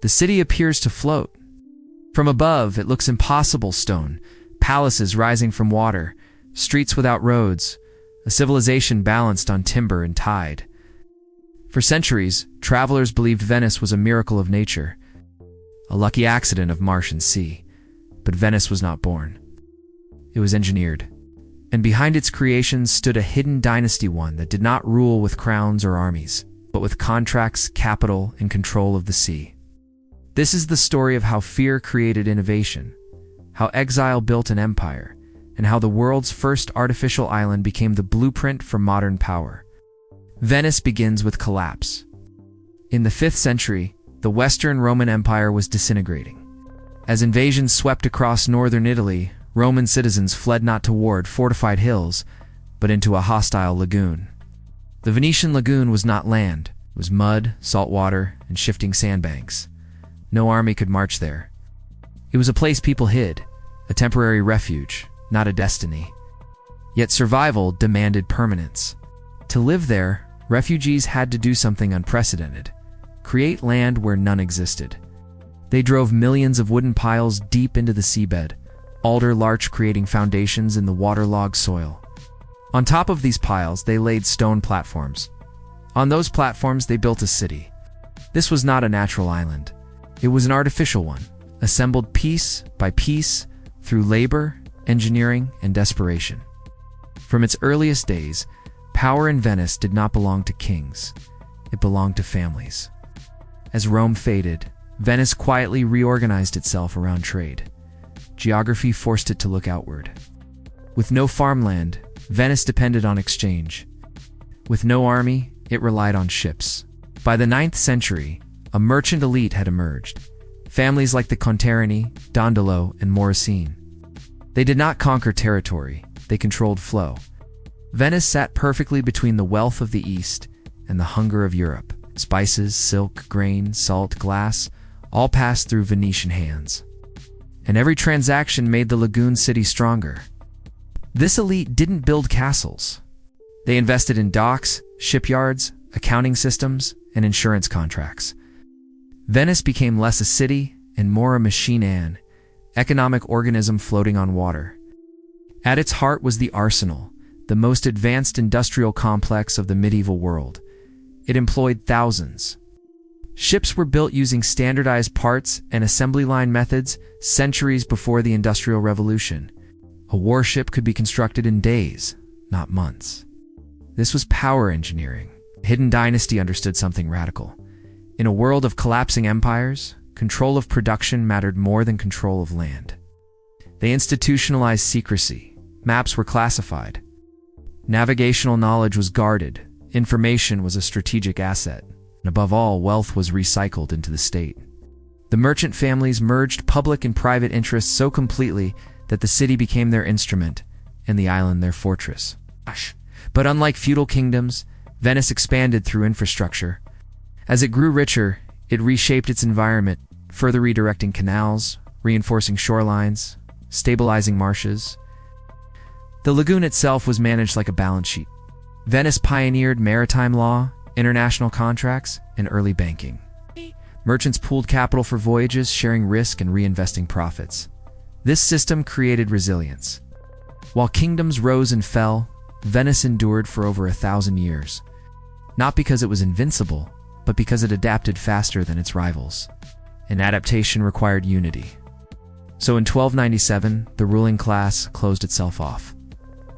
The city appears to float. From above, it looks impossible: stone, palaces rising from water, streets without roads, a civilization balanced on timber and tide. For centuries, travelers believed Venice was a miracle of nature, a lucky accident of marsh and sea. But Venice was not born. It was engineered. And behind its creations stood a hidden dynasty, one that did not rule with crowns or armies, but with contracts, capital, and control of the sea. This is the story of how fear created innovation, how exile built an empire, and how the world's first artificial island became the blueprint for modern power. Venice begins with collapse. In the 5th century, the Western Roman Empire was disintegrating. As invasions swept across northern Italy, Roman citizens fled not toward fortified hills, but into a hostile lagoon. The Venetian lagoon was not land. It was mud, salt water, and shifting sandbanks. No army could march there. It was a place people hid, a temporary refuge, not a destiny. Yet survival demanded permanence. To live there, refugees had to do something unprecedented: create land where none existed. They drove millions of wooden piles deep into the seabed, alder larch creating foundations in the waterlogged soil. On top of these piles, they laid stone platforms. On those platforms, they built a city. This was not a natural island. It was an artificial one, assembled piece by piece through labor, engineering, and desperation. From its earliest days, power in Venice did not belong to kings. It belonged to families. As Rome faded, Venice quietly reorganized itself around trade. Geography forced it to look outward. With no farmland, Venice depended on exchange. With no army, it relied on ships. By the 9th century, a merchant elite had emerged. Families like the Contarini, Dandolo, and Morosini. They did not conquer territory, they controlled flow. Venice sat perfectly between the wealth of the East and the hunger of Europe. Spices, silk, grain, salt, glass, all passed through Venetian hands. And every transaction made the lagoon city stronger. This elite didn't build castles. They invested in docks, shipyards, accounting systems, and insurance contracts. Venice became less a city and more a machine, an economic organism floating on water. At its heart was the arsenal, the most advanced industrial complex of the medieval world. It employed thousands. Ships were built using standardized parts and assembly line methods centuries before the Industrial Revolution. A warship could be constructed in days, not months. This was power engineering. The hidden dynasty understood something radical. In a world of collapsing empires, control of production mattered more than control of land. They institutionalized secrecy. Maps were classified. Navigational knowledge was guarded. Information was a strategic asset. And above all, wealth was recycled into the state. The merchant families merged public and private interests so completely that the city became their instrument and the island their fortress. But unlike feudal kingdoms, Venice expanded through infrastructure. As it grew richer, it reshaped its environment, further redirecting canals, reinforcing shorelines, stabilizing marshes. The lagoon itself was managed like a balance sheet. Venice pioneered maritime law, international contracts, and early banking. Merchants pooled capital for voyages, sharing risk and reinvesting profits. This system created resilience. While kingdoms rose and fell, Venice endured for over 1,000 years. Not because it was invincible, but because it adapted faster than its rivals. And adaptation required unity. So in 1297, the ruling class closed itself off.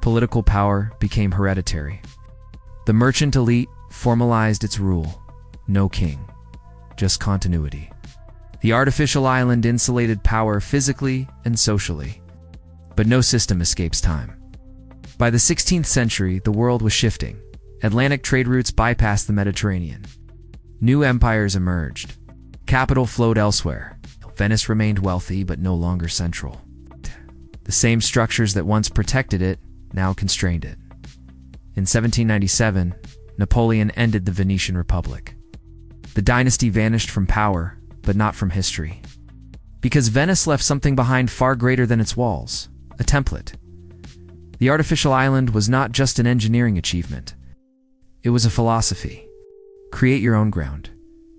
Political power became hereditary. The merchant elite formalized its rule. No king, just continuity. The artificial island insulated power physically and socially. But no system escapes time. By the 16th century, the world was shifting. Atlantic trade routes bypassed the Mediterranean. New empires emerged. Capital flowed elsewhere. Venice remained wealthy but no longer central. The same structures that once protected it now constrained it. In 1797, Napoleon ended the Venetian Republic. The dynasty vanished from power, but not from history. Because Venice left something behind far greater than its walls, a template. The artificial island was not just an engineering achievement. It was a philosophy. Create your own ground.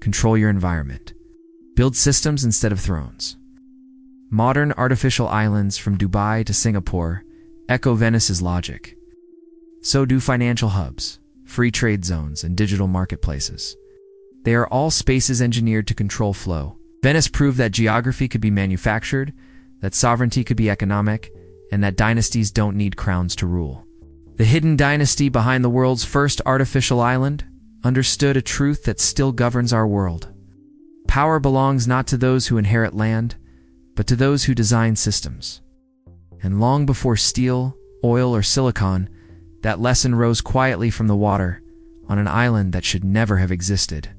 Control your environment. Build systems instead of thrones. Modern artificial islands from Dubai to Singapore echo Venice's logic. So do financial hubs, free trade zones, and digital marketplaces. They are all spaces engineered to control flow. Venice proved that geography could be manufactured, that sovereignty could be economic, and that dynasties don't need crowns to rule. The hidden dynasty behind the world's first artificial island understood a truth that still governs our world. Power belongs not to those who inherit land, but to those who design systems. And long before steel, oil, or silicon, that lesson rose quietly from the water on an island that should never have existed.